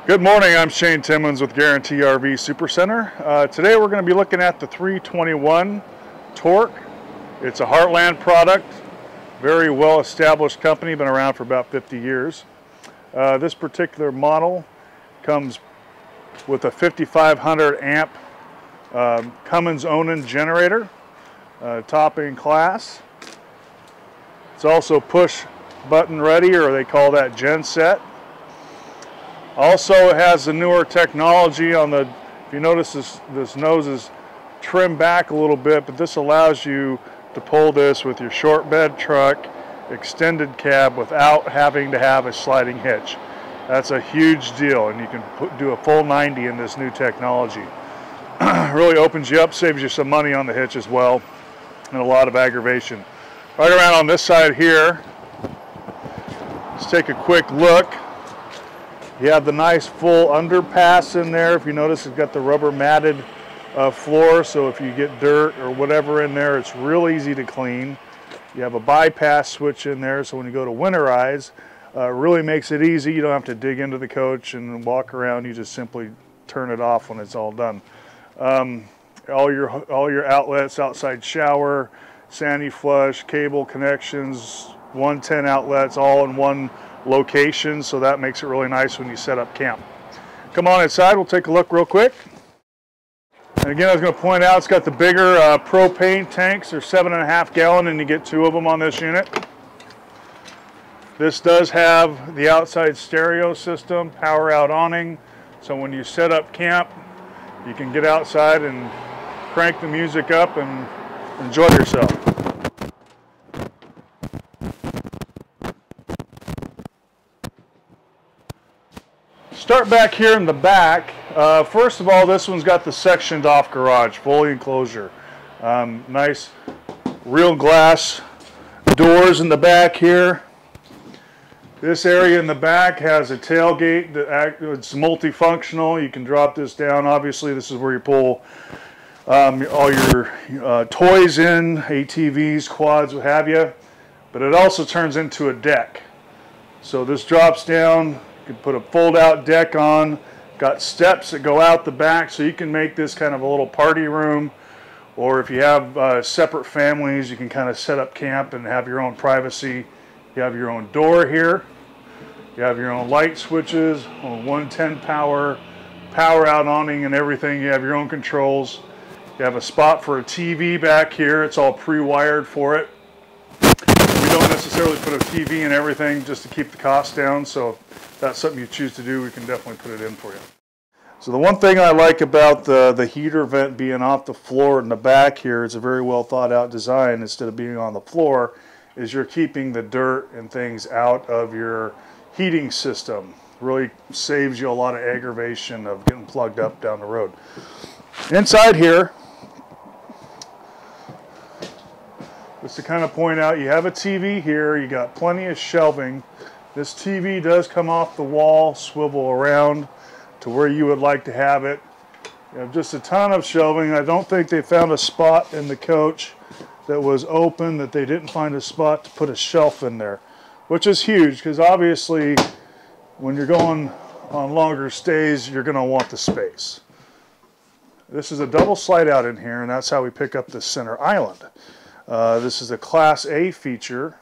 Good morning, I'm Shane Timmons with Guarantee RV Supercenter. Today we're going to be looking at the 321 Torque. It's a Heartland product, very well established company, been around for about 50 years. This particular model comes with a 5500 amp Cummins Onan generator, top in class. It's also push button ready, or they call that gen set. Also, it has the newer technology on the, if you notice this nose is trimmed back a little bit, but this allows you to pull this with your short bed truck, extended cab without having to have a sliding hitch. That's a huge deal, and you can do a full 90 in this new technology. Really opens you up, saves you some money on the hitch as well, and a lot of aggravation. Right around on this side here, let's take a quick look. You have the nice full underpass in there. If you notice, it's got the rubber matted floor, so if you get dirt or whatever in there, it's real easy to clean. You have a bypass switch in there, so when you go to winterize, it really makes it easy. You don't have to dig into the coach and walk around. You just simply turn it off when it's all done. All your outlets, outside shower, sandy flush, cable connections, 110 outlets, all in one location, so that makes it really nice when you set up camp. Come on inside, we'll take a look real quick. And again, I was going to point out, it's got the bigger propane tanks. They're 7.5 gallon, and you get 2 of them on this unit. This does have the outside stereo system, power out awning, so when you set up camp, you can get outside and crank the music up and enjoy yourself. Start back here in the back. First of all, this one's got the sectioned off garage, fully enclosure. Nice real glass doors in the back here. This area in the back has a tailgate. It's multifunctional. You can drop this down. Obviously, this is where you pull all your toys in, ATVs, quads, what have you. But it also turns into a deck. So this drops down. You can put a fold-out deck on. Got steps that go out the back, so you can make this kind of a little party room. Or if you have separate families, you can kind of set up camp and have your own privacy. You have your own door here. You have your own light switches, 110 power out awning and everything. You have your own controls. You have a spot for a TV back here. It's all pre-wired for it. We don't necessarily put a TV in everything just to keep the cost down, so if that's something you choose to do, we can definitely put it in for you. So the one thing I like about the heater vent being off the floor in the back here, it's a very well thought out design. Instead of being on the floor, is you're keeping the dirt and things out of your heating system. Really saves you a lot of aggravation of getting plugged up down the road. Inside here, just to kind of point out, you have a TV here, you got plenty of shelving. This TV does come off the wall, swivel around to where you would like to have it. You have just a ton of shelving. I don't think they found a spot in the coach that was open that they didn't find a spot to put a shelf in there, which is huge because obviously when you're going on longer stays, you're going to want the space. This is a double slide out in here, and that's how we pick up this center island. This is a Class A feature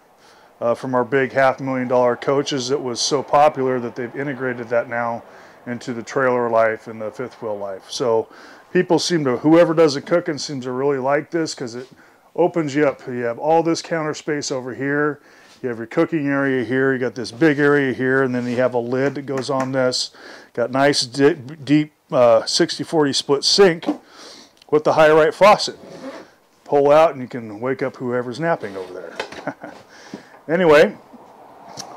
from our big $500,000 coaches that was so popular that they've integrated that now into the trailer life and the fifth wheel life. So people seem to, whoever does the cooking seems to really like this because it opens you up. You have all this counter space over here. You have your cooking area here. You got this big area here, and then you have a lid that goes on this. Got nice deep 60-40 split sink with the high right faucet. Pull out and you can wake up whoever's napping over there. Anyway,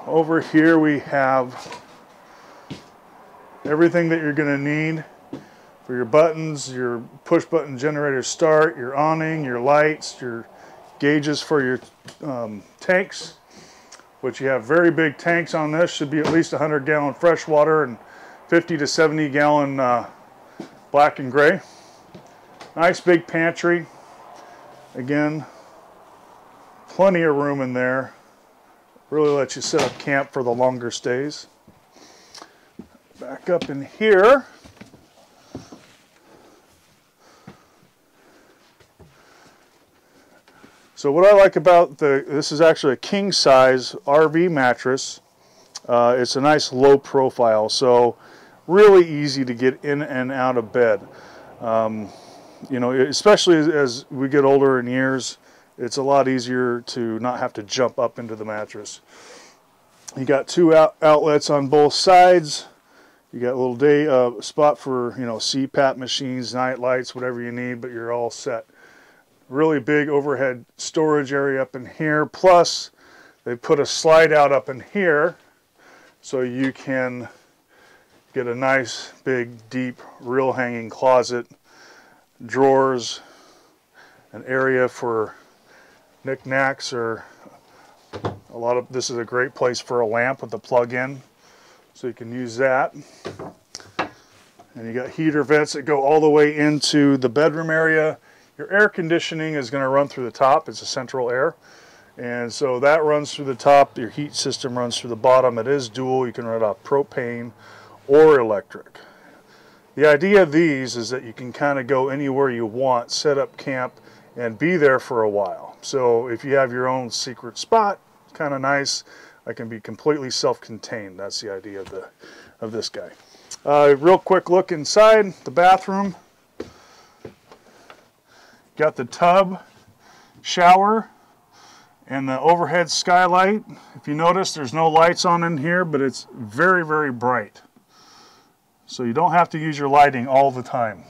over here we have everything that you're going to need for your buttons, your push button generator start, your awning, your lights, your gauges for your tanks, which you have very big tanks on this. Should be at least 100 gallon fresh water and 50 to 70 gallon black and gray. Nice big pantry. Again, plenty of room in there. Really lets you set up camp for the longer stays. Back up in here. So what I like about this is actually a king size RV mattress. It's a nice low profile, so really easy to get in and out of bed. You know, especially as we get older in years, it's a lot easier to not have to jump up into the mattress. You got two outlets on both sides. You got a little day spot for, you know, CPAP machines, night lights, whatever you need, but you're all set. Really big overhead storage area up in here. Plus, they put a slide out up in here so you can get a nice, big, deep, real hanging closet, drawers, an area for knickknacks, or a lot of, this is a great place for a lamp with a plug-in, so you can use that. And you got heater vents that go all the way into the bedroom area. Your air conditioning is going to run through the top. It's a central air, and so that runs through the top. Your heat system runs through the bottom. It is dual. You can run it off propane or electric. The idea of these is that you can kind of go anywhere you want, set up camp, and be there for a while. So if you have your own secret spot, kind of nice. I can be completely self-contained. That's the idea of this guy. Real quick look inside the bathroom. Got the tub, shower, and the overhead skylight. If you notice, there's no lights on in here, but it's very, very bright. So you don't have to use your lighting all the time.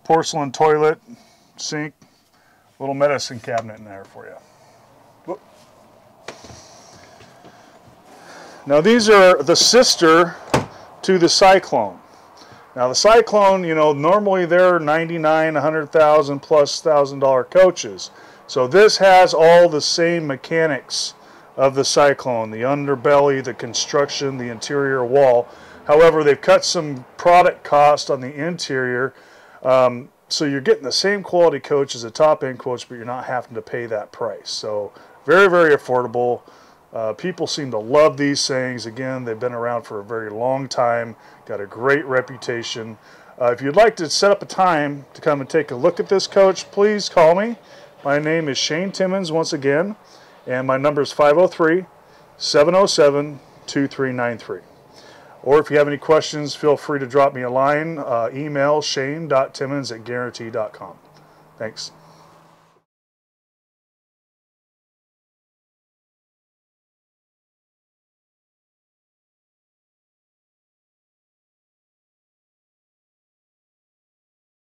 Porcelain toilet, sink, little medicine cabinet in there for you. Whoop. Now these are the sister to the Cyclone. Now the Cyclone, you know, normally they're $99,000, $100,000 plus $1,000 coaches. So this has all the same mechanics of the Cyclone, the underbelly, the construction, the interior wall. However, they've cut some product cost on the interior, so you're getting the same quality coach as a top-end coach, but you're not having to pay that price. So very, very affordable. People seem to love these things. Again, they've been around for a very long time, got a great reputation. If you'd like to set up a time to come and take a look at this coach, please call me. My name is Shane Timmons once again, and my number is 503-707-2393. Or if you have any questions, feel free to drop me a line. Email shane.timmons@guarantee.com. Thanks.